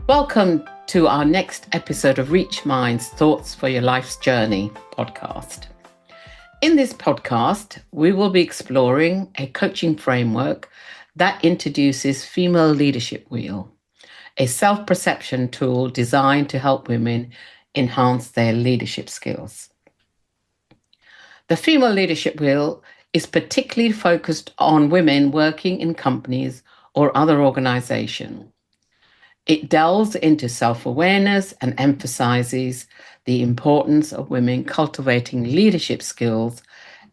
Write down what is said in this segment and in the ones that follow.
Welcome to our next episode of Reach Minds Thoughts for Your Life's Journey podcast. In this podcast, we will be exploring a coaching framework that introduces Female Leadership Wheel, a self-perception tool designed to help women enhance their leadership skills. The Female Leadership Wheel is particularly focused on women working in companies or other organizations. It delves into self-awareness and emphasizes the importance of women cultivating leadership skills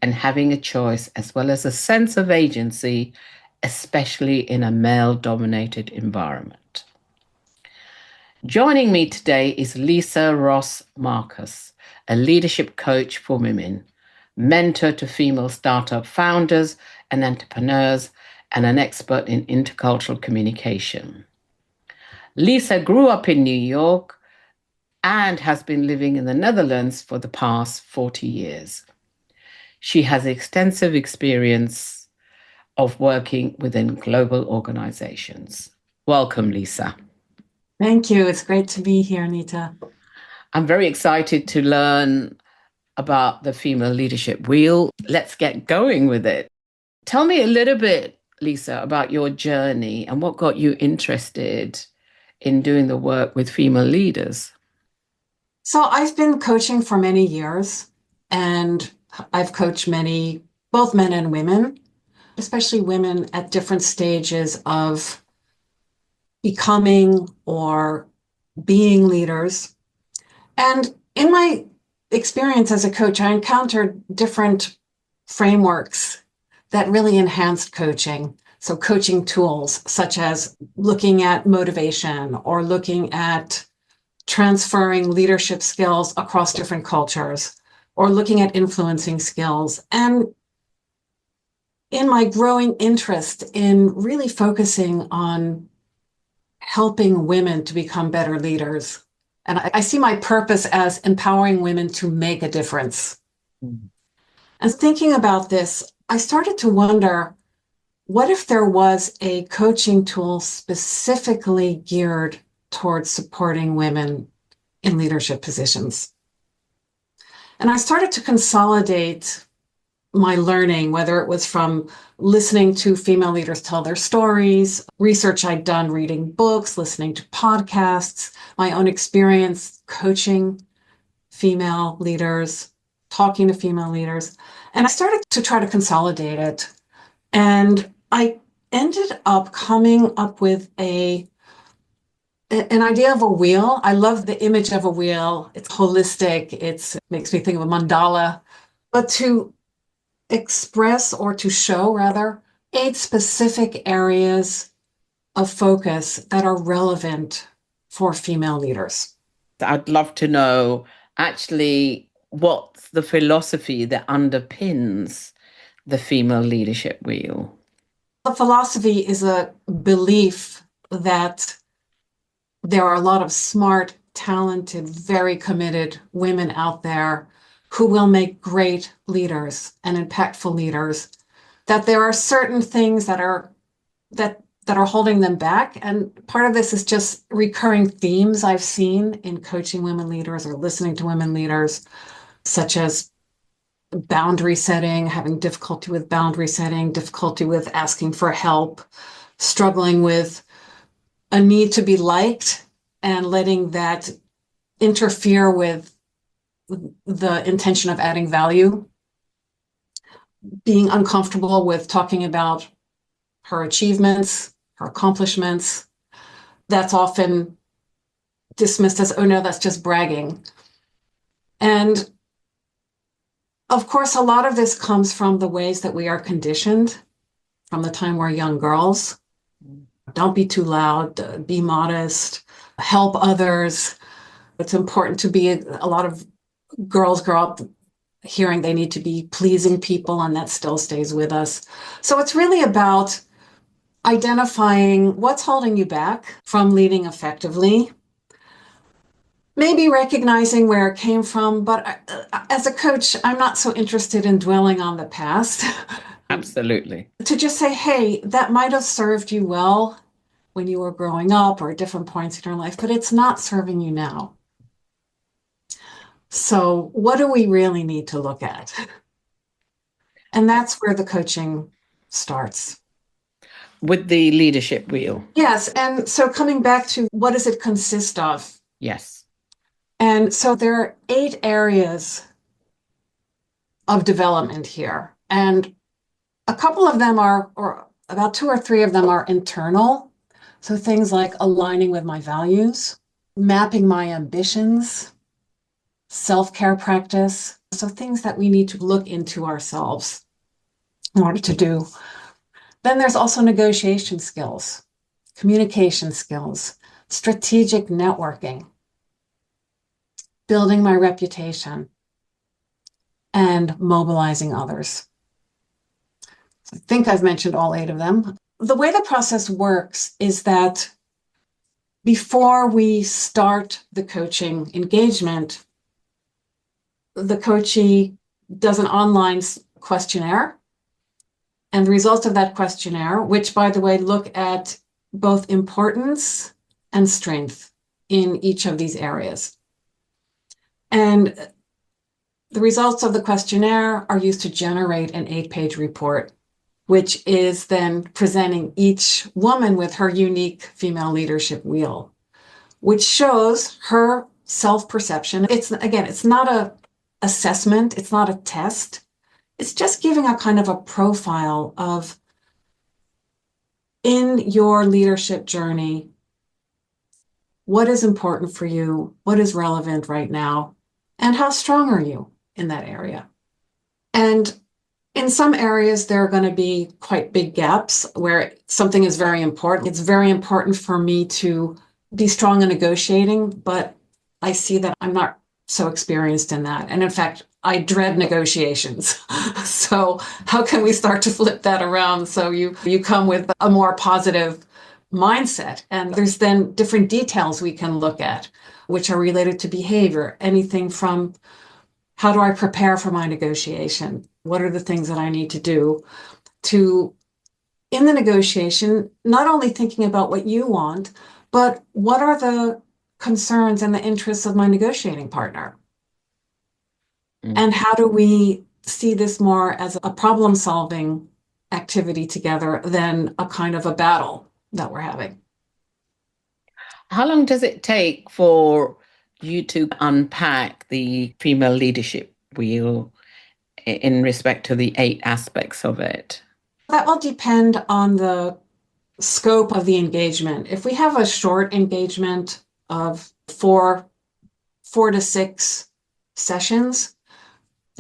and having a choice as well as a sense of agency, especially in a male-dominated environment. Joining me today is Lisa Ross Marcus, a leadership coach for women, mentor to female startup founders and entrepreneurs, and an expert in intercultural communication. Lisa grew up in New York and has been living in the Netherlands for the past 40 years. She has extensive experience of working within global organizations. Welcome, Lisa. Thank you. It's great to be here, Nita. I'm very excited to learn about the Female Leadership Wheel. Let's get going with it. Tell me a little bit, Lisa, about your journey and what got you interested in doing the work with female leaders. So I've been coaching for many years, and I've coached both men and women, especially women at different stages of becoming or being leaders. And in my experience as a coach, I encountered different frameworks that really enhanced coaching. So coaching tools such as looking at motivation or looking at transferring leadership skills across different cultures or looking at influencing skills. And in my growing interest in really focusing on helping women to become better leaders, and I see my purpose as empowering women to make a difference. Mm-hmm. And thinking about this, I started to wonder, what if there was a coaching tool specifically geared towards supporting women in leadership positions? And I started to consolidate my learning, whether it was from listening to female leaders tell their stories, research I'd done reading books, listening to podcasts, my own experience coaching female leaders, talking to female leaders. And I started to try to consolidate it. And I ended up coming up with an idea of a wheel. I love the image of a wheel. It's holistic. It makes me think of a mandala. But to express, or to show rather, 8 specific areas of focus that are relevant for female leaders. I'd love to know actually what's the philosophy that underpins the Female Leadership Wheel. The philosophy is a belief that there are a lot of smart, talented, very committed women out there who will make great leaders and impactful leaders, that there are certain things that are holding them back. And part of this is just recurring themes I've seen in coaching women leaders or listening to women leaders, such as boundary setting, having difficulty with boundary setting, difficulty with asking for help, struggling with a need to be liked and letting that interfere with the intention of adding value, being uncomfortable with talking about her achievements, her accomplishments. That's often dismissed as, oh no, that's just bragging. And of course, a lot of this comes from the ways that we are conditioned from the time we're young girls. Don't be too loud, be modest, help others. It's important to be, a lot of girls grow up hearing they need to be pleasing people, and that still stays with us. So it's really about identifying what's holding you back from leading effectively, maybe recognizing where it came from. But as a coach, I'm not so interested in dwelling on the past. Absolutely. To just say, hey, that might have served you well when you were growing up or at different points in your life, but it's not serving you now. So what do we really need to look at? And that's where the coaching starts. With the leadership wheel. Yes. And so coming back to what does it consist of? Yes. And so there are 8 areas of development here. And a couple of them are, or about 2 or 3 of them are internal. So things like aligning with my values, mapping my ambitions, self-care practice. So things that we need to look into ourselves in order to do. Then there's also negotiation skills, communication skills, strategic networking, building my reputation, and mobilizing others. I think I've mentioned all 8 of them. The way the process works is that before we start the coaching engagement, the coachee does an online questionnaire. And the results of that questionnaire, which, by the way, look at both importance and strength in each of these areas. And the results of the questionnaire are used to generate an 8-page report, which is then presenting each woman with her unique female leadership wheel, which shows her self-perception. It's not an assessment, it's not a test. It's just giving a kind of a profile of, in your leadership journey, what is important for you, what is relevant right now, and how strong are you in that area. And in some areas, there are going to be quite big gaps where something is very important. It's very important for me to be strong in negotiating, but I see that I'm not so experienced in that. And in fact, I dread negotiations. So how can we start to flip that around so you come with a more positive mindset? And there's then different details we can look at, which are related to behavior, anything from how do I prepare for my negotiation? What are the things that I need to do to, in the negotiation, not only thinking about what you want, but what are the concerns and the interests of my negotiating partner? And how do we see this more as a problem-solving activity together than a kind of a battle that we're having? How long does it take for you to unpack the female leadership wheel in respect to the 8 aspects of it? That will depend on the scope of the engagement. If we have a short engagement of 4 to 6 sessions,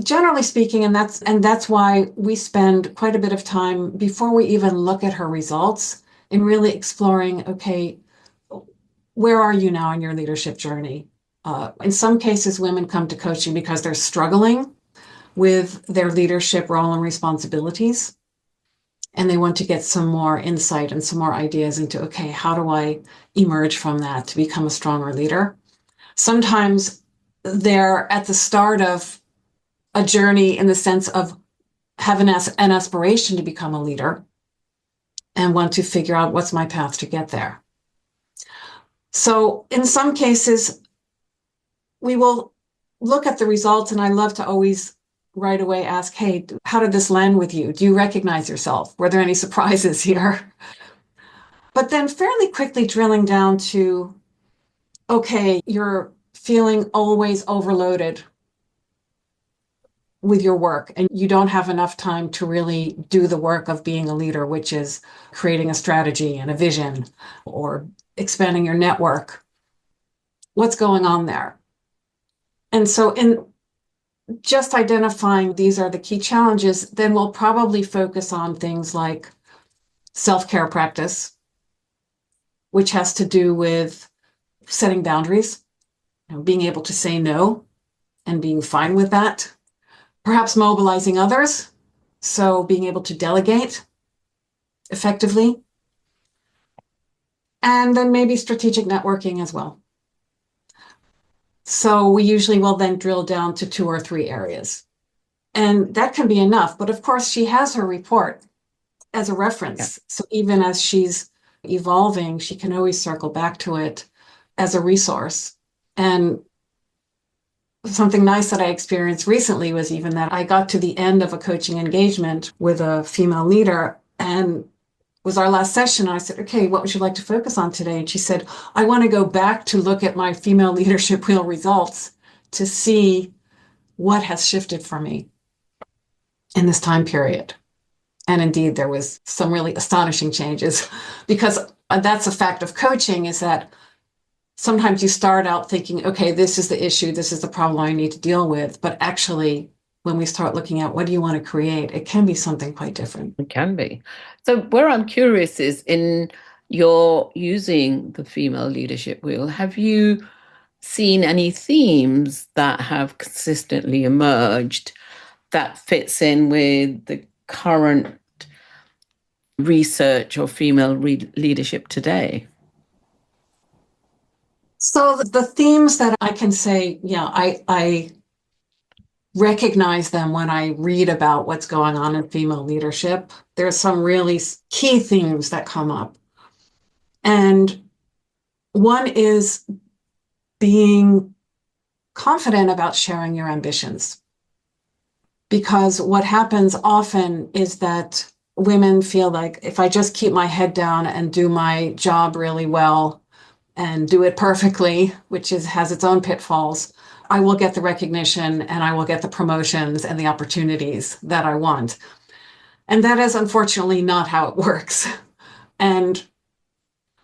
generally speaking, and that's why we spend quite a bit of time before we even look at her results in really exploring, okay, where are you now in your leadership journey? In some cases, women come to coaching because they're struggling with their leadership role and responsibilities. And they want to get some more insight and some more ideas into, okay, how do I emerge from that to become a stronger leader? Sometimes they're at the start of a journey in the sense of having an aspiration to become a leader and want to figure out what's my path to get there. So in some cases, we will look at the results, and I love to always right away ask, hey, how did this land with you? Do you recognize yourself? Were there any surprises here? But then fairly quickly drilling down to, okay, you're feeling always overloaded with your work, and you don't have enough time to really do the work of being a leader, which is creating a strategy and a vision or expanding your network. What's going on there? And so in just identifying these are the key challenges, then we'll probably focus on things like self-care practice, which has to do with setting boundaries, being able to say no and being fine with that. Perhaps mobilizing others, so being able to delegate effectively. And then maybe strategic networking as well. So we usually will then drill down to 2 or 3 areas. And that can be enough. But of course, she has her report as a reference. Yeah. So even as she's evolving, she can always circle back to it as a resource. And something nice that I experienced recently was even that I got to the end of a coaching engagement with a female leader, and was our last session. I said, okay, what would you like to focus on today? And she said, I want to go back to look at my female leadership wheel results to see what has shifted for me in this time period. And indeed, there was some really astonishing changes because that's a fact of coaching, is that sometimes you start out thinking, okay, this is the issue, this is the problem I need to deal with. But actually, when we start looking at what do you want to create, it can be something quite different. It can be. So where I'm curious is in your using the female leadership wheel, have you seen any themes that have consistently emerged that fits in with the current research of female leadership today? So the themes that I can say, yeah, I recognize them when I read about what's going on in female leadership. There's some really key themes that come up. And one is being confident about sharing your ambitions. Because what happens often is that women feel like if I just keep my head down and do my job really well and do it perfectly, which has its own pitfalls, I will get the recognition and I will get the promotions and the opportunities that I want. And that is unfortunately not how it works. And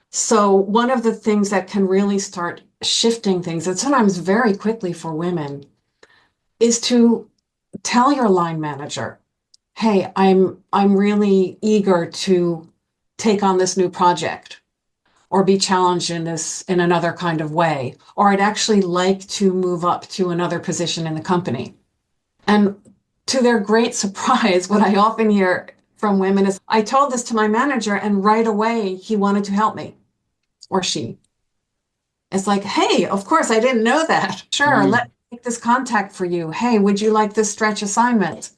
so one of the things that can really start shifting things, and sometimes very quickly for women, is to tell your line manager, hey, I'm really eager to take on this new project or be challenged in another kind of way, or I'd actually like to move up to another position in the company. And to their great surprise, what I often hear from women is, I told this to my manager and right away he wanted to help me, or she. It's like, hey, of course, I didn't know that. Sure, let me make this contact for you. Hey, would you like this stretch assignment?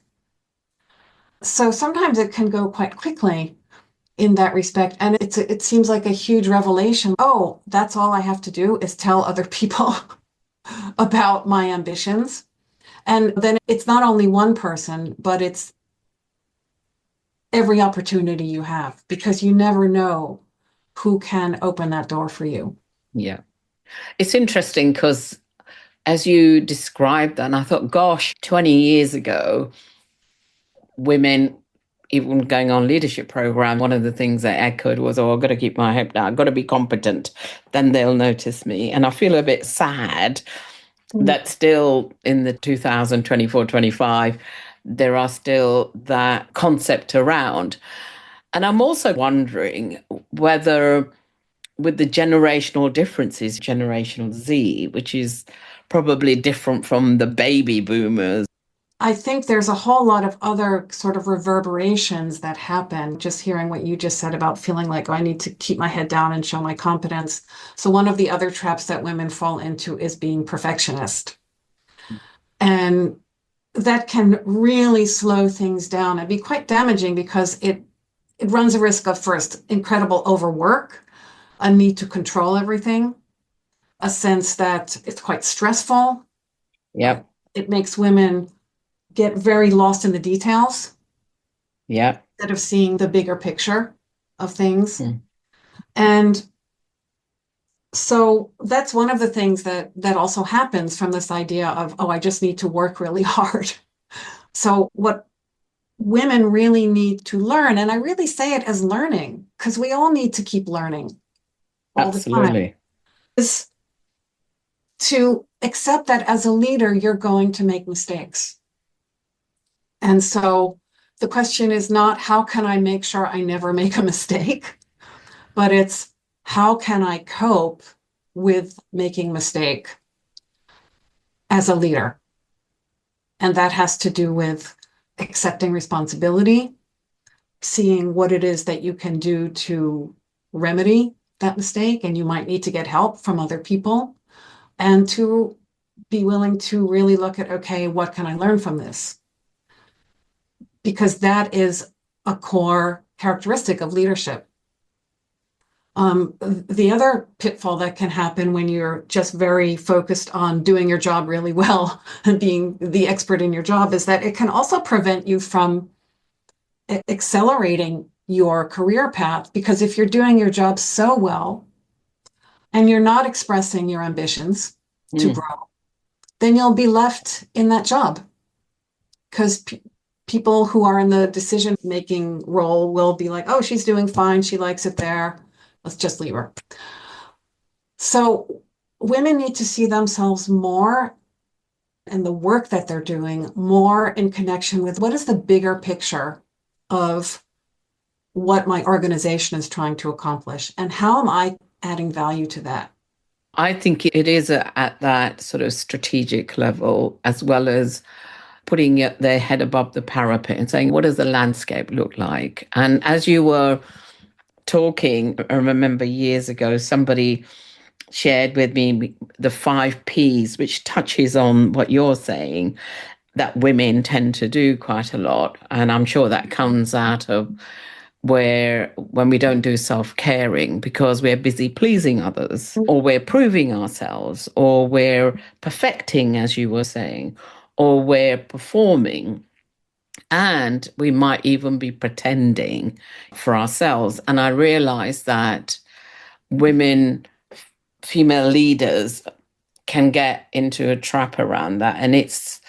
So sometimes it can go quite quickly in that respect. And it seems like a huge revelation. Oh, that's all I have to do is tell other people about my ambitions. And then it's not only one person, but it's every opportunity you have, because you never know who can open that door for you. Yeah. It's interesting because as you described that, and I thought, gosh, 20 years ago, women, even going on leadership program, one of the things they echoed was, oh, I've got to keep my head down, I've got to be competent, then they'll notice me. And I feel a bit sad that still in the 2024, 25, there are still that concept around. And I'm also wondering whether with the generational differences, Generational Z, which is probably different from the baby boomers. I think there's a whole lot of other sort of reverberations that happen. Just hearing what you just said about feeling like, oh, I need to keep my head down and show my competence. So one of the other traps that women fall into is being perfectionist. And that can really slow things down and be quite damaging because it runs a risk of, first, incredible overwork, a need to control everything, a sense that it's quite stressful. Yep. It makes women get very lost in the details. Yep. Instead of seeing the bigger picture of things. And so that's one of the things that also happens from this idea of, oh, I just need to work really hard. So what women really need to learn, and I really say it as learning, because we all need to keep learning all Absolutely. the time, is to accept that as a leader, you're going to make mistakes. And so the question is not, how can I make sure I never make a mistake? But it's, how can I cope with making a mistake as a leader? And that has to do with accepting responsibility, seeing what it is that you can do to remedy that mistake, and you might need to get help from other people, and to be willing to really look at, okay, what can I learn from this? Because that is a core characteristic of leadership. The other pitfall that can happen when you're just very focused on doing your job really well and being the expert in your job is that it can also prevent you from accelerating your career path. Because if you're doing your job so well and you're not expressing your ambitions to Mm. grow, then you'll be left in that job because people who are in the decision making role will be like, oh, she's doing fine. She likes it there. Let's just leave her. So women need to see themselves more and the work that they're doing more in connection with what is the bigger picture of what my organization is trying to accomplish and how am I adding value to that? I think it is at that sort of strategic level, as well as putting their head above the parapet and saying, what does the landscape look like? And as you were talking, I remember years ago, somebody shared with me the 5 Ps, which touches on what you're saying, that women tend to do quite a lot. And I'm sure that comes out of where when we don't do self-caring because we're busy pleasing others or we're proving ourselves or we're perfecting, as you were saying, or we're performing. And we might even be pretending for ourselves. And I realized that women, female leaders, can get into a trap around that. And it's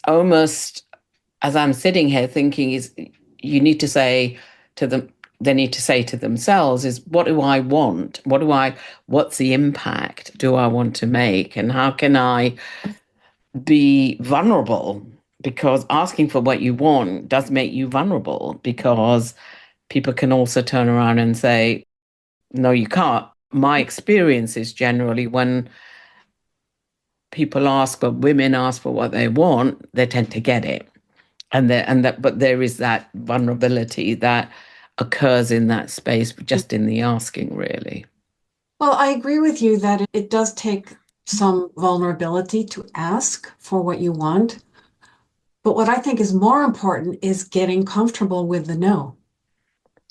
almost, as I'm sitting here thinking, is you need to say to them, they need to say to themselves is, what do I want? What's the impact do I want to make? And how can I be vulnerable? Because asking for what you want does make you vulnerable because people can also turn around and say, no, you can't. My experience is generally when women ask for what they want, they tend to get it. But there is that vulnerability that occurs in that space, just in the asking, really. Well, I agree with you that it does take some vulnerability to ask for what you want. But what I think is more important is getting comfortable with the no.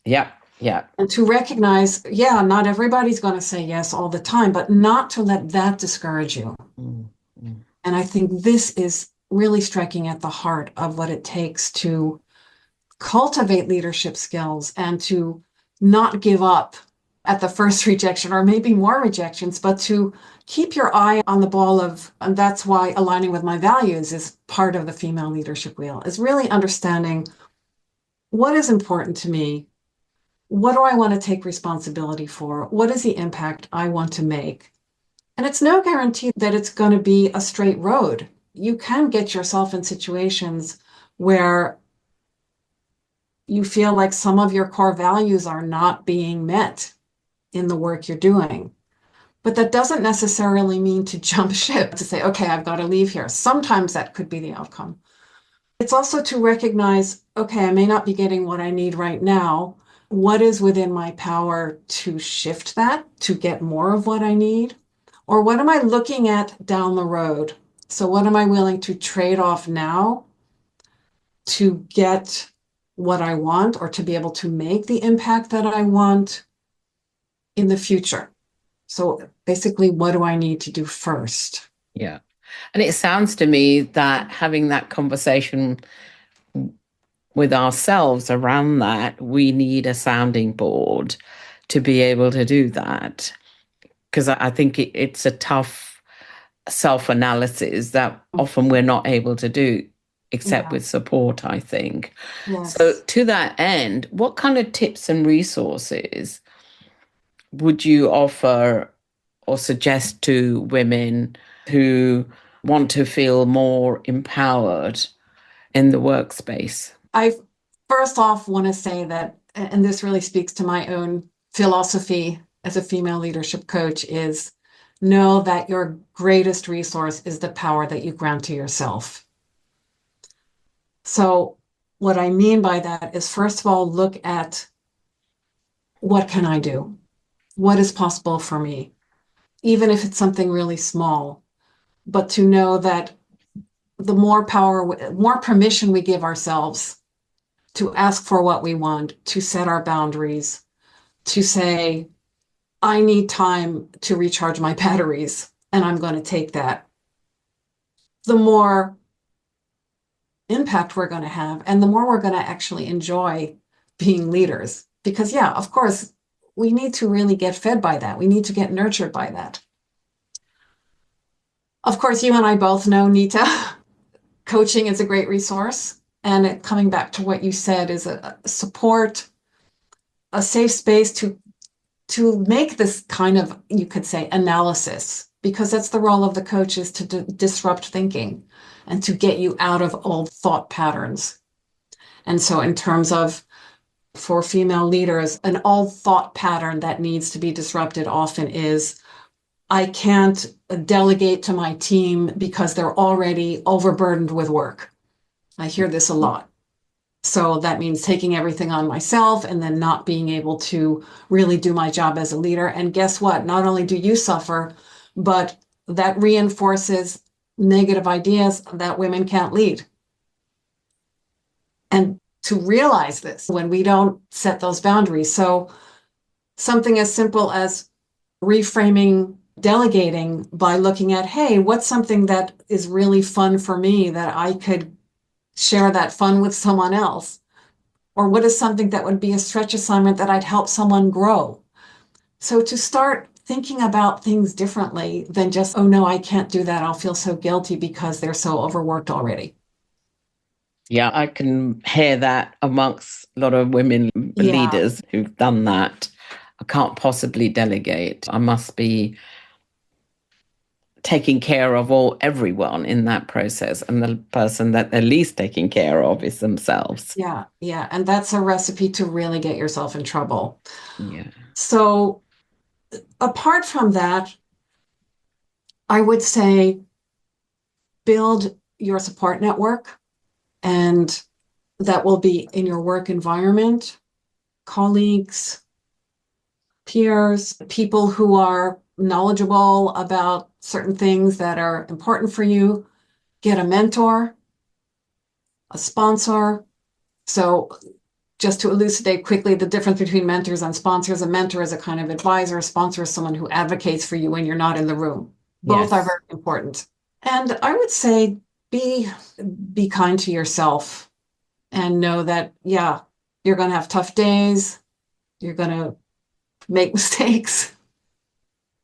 Yeah, yeah. And to recognize, yeah, not everybody's going to say yes all the time, but not to let that discourage you. Mm, mm. And I think this is really striking at the heart of what it takes to cultivate leadership skills and to not give up at the first rejection or maybe more rejections, but to keep your eye on the ball of, and that's why aligning with my values is part of the female leadership wheel, is really understanding what is important to me. What do I want to take responsibility for? What is the impact I want to make? And it's no guarantee that it's going to be a straight road. You can get yourself in situations where you feel like some of your core values are not being met in the work you're doing. But that doesn't necessarily mean to jump ship, to say, okay, I've got to leave here. Sometimes that could be the outcome. It's also to recognize, okay, I may not be getting what I need right now. What is within my power to shift that, to get more of what I need? Or what am I looking at down the road? So, what am I willing to trade off now to get what I want or to be able to make the impact that I want in the future? So, basically, what do I need to do first? Yeah. And it sounds to me that having that conversation with ourselves around that, we need a sounding board to be able to do that. Because I think it's a tough self analysis that often we're not able to do, except Yeah. with support, I think. So, Yes. to that end, what kind of tips and resources would you offer or suggest to women who want to feel more empowered in the workspace? I first off want to say that, and this really speaks to my own philosophy as a female leadership coach, is know that your greatest resource is the power that you grant to yourself. So, what I mean by that is, first of all, look at what can I do? What is possible for me? Even if it's something really small, but to know that the more power, more permission we give ourselves to ask for what we want, to set our boundaries, to say, I need time to recharge my batteries, and I'm going to take that, the more impact we're going to have, and the more we're going to actually enjoy being leaders. Because, yeah, of course, we need to really get fed by that. We need to get nurtured by that. Of course, you and I both know, Nita, coaching is a great resource. And coming back to what you said, is a support, a safe space to make this kind of, you could say, analysis, because that's the role of the coach, is to disrupt thinking and to get you out of old thought patterns. And so in terms of, for female leaders, an old thought pattern that needs to be disrupted often is, I can't delegate to my team because they're already overburdened with work. I hear this a lot. So that means taking everything on myself and then not being able to really do my job as a leader. And guess what? Not only do you suffer, but that reinforces negative ideas that women can't lead. And to realize this when we don't set those boundaries. So something as simple as reframing delegating by looking at, hey, what's something that is really fun for me that I could share that fun with someone else? Or what is something that would be a stretch assignment that I'd help someone grow? So to start thinking about things differently than just, oh no, I can't do that, I'll feel so guilty because they're so overworked already. Yeah, I can hear that amongst a lot of women leaders who've done that. I can't possibly delegate. I must be taking care of everyone in that process, and the person that they're least taking care of is themselves. Yeah. And that's a recipe to really get yourself in trouble. Yeah. So apart from that, I would say build your support network, and that will be in your work environment, colleagues, peers, people who are knowledgeable about certain things that are important for you. Get a mentor, a sponsor. So just to elucidate quickly the difference between mentors and sponsors, a mentor is a kind of advisor, a sponsor is someone who advocates for you when you're not in the room. Both are very important. And I would say be kind to yourself, and know that, yeah, you're going to have tough days. You're going to make mistakes,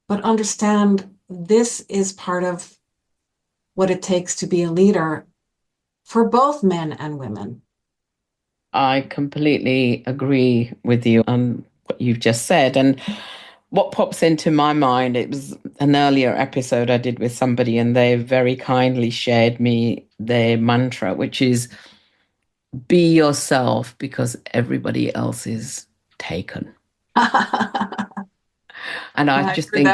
but understand this is part of what it takes to be a leader for both men and women. I completely agree with you on what you've just said. And what pops into my mind, it was an earlier episode I did with somebody, and they very kindly shared me their mantra, which is, be yourself because everybody else is taken. And I just think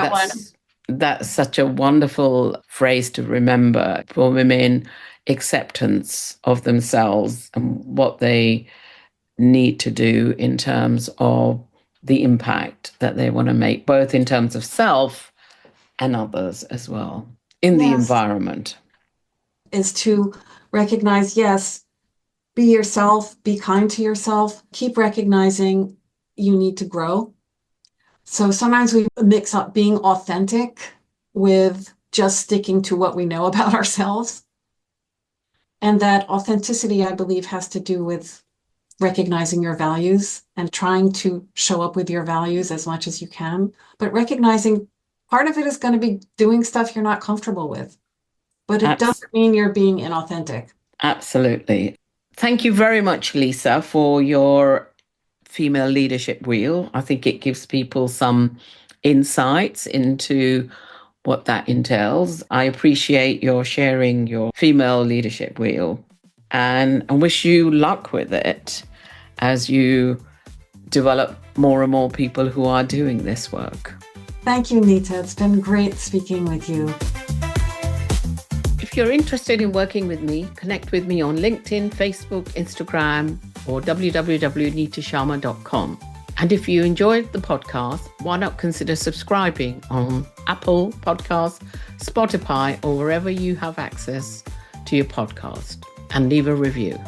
that's such a wonderful phrase to remember for women, acceptance of themselves and what they need to do in terms of the impact that they want to make, both in terms of self and others as well in the environment. Is to recognize, yes, be yourself, be kind to yourself, keep recognizing you need to grow. So sometimes we mix up being authentic with just sticking to what we know about ourselves. And that authenticity, I believe, has to do with recognizing your values and trying to show up with your values as much as you can, but recognizing part of it is going to be doing stuff you're not comfortable with, but it doesn't mean you're being inauthentic. Absolutely. Thank you very much, Lisa, for your female leadership wheel. I think it gives people some insights into what that entails. I appreciate your sharing your female leadership wheel, and I wish you luck with it as you develop more and more people who are doing this work. Thank you, Nita. It's been great speaking with you. If you're interested in working with me, connect with me on LinkedIn, Facebook, Instagram, or www.nitasharma.com. And if you enjoyed the podcast, why not consider subscribing on Apple Podcasts, Spotify, or wherever you have access to your podcast, and leave a review.